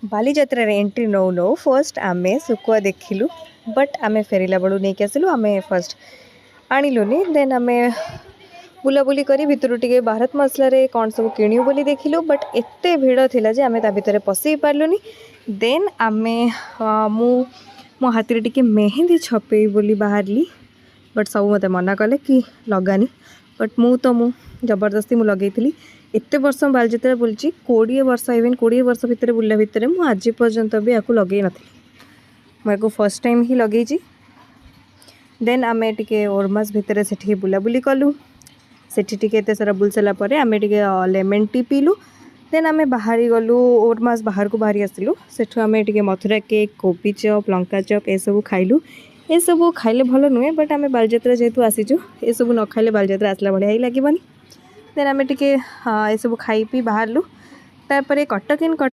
Balijatra entry नौ नौ first आमे Sukua देखिलु but आमे फेरला बेलू नहीं आसिलु आमे फर्स्ट आणिलुनी देन आमे बुलाबुली करी भितर टिके भारत मसला कौन सब किणु बोली देखिलु बट एते भिड़ थिला जे आमे ता भितर पसई पारलुनी। देन आमे मो हाथ रे टिके मेहंदी छपे बोली बाहरली बट सब मते मना कले कि लगानी बट मु जबरदस्ती मु लगेइथिली। एते वर्ष बालीजात्रा बुलची 20 वर्ष इवन 20 वर्ष भितर बुला भितर मु आज पर्यंत भी आपको लगे नथी मैं फर्स्ट टाइम ही लगे। देन आमे टिके ओरमास भितर से बुलाबुली कलु सेठी टिके एते सारा बुल सारा परे आमे टिके लेमन टी पीलु। देन आमे बाहरी गलु ओरमास बाहर को बाहरी आसिलु सेठु आमे टिके मथुरा केक कोबी चप लंका चप ए सब खाइलु। ए सब खाइले भल नुहे बट आमे बालीजात्रा जेहेतु आसीचु ए सब न खाइले बालीजात्रा आसला बढ़िया ही लागिबनी। देन आमे टिके ए सब खाई पी बाहरलु तापर कटक इन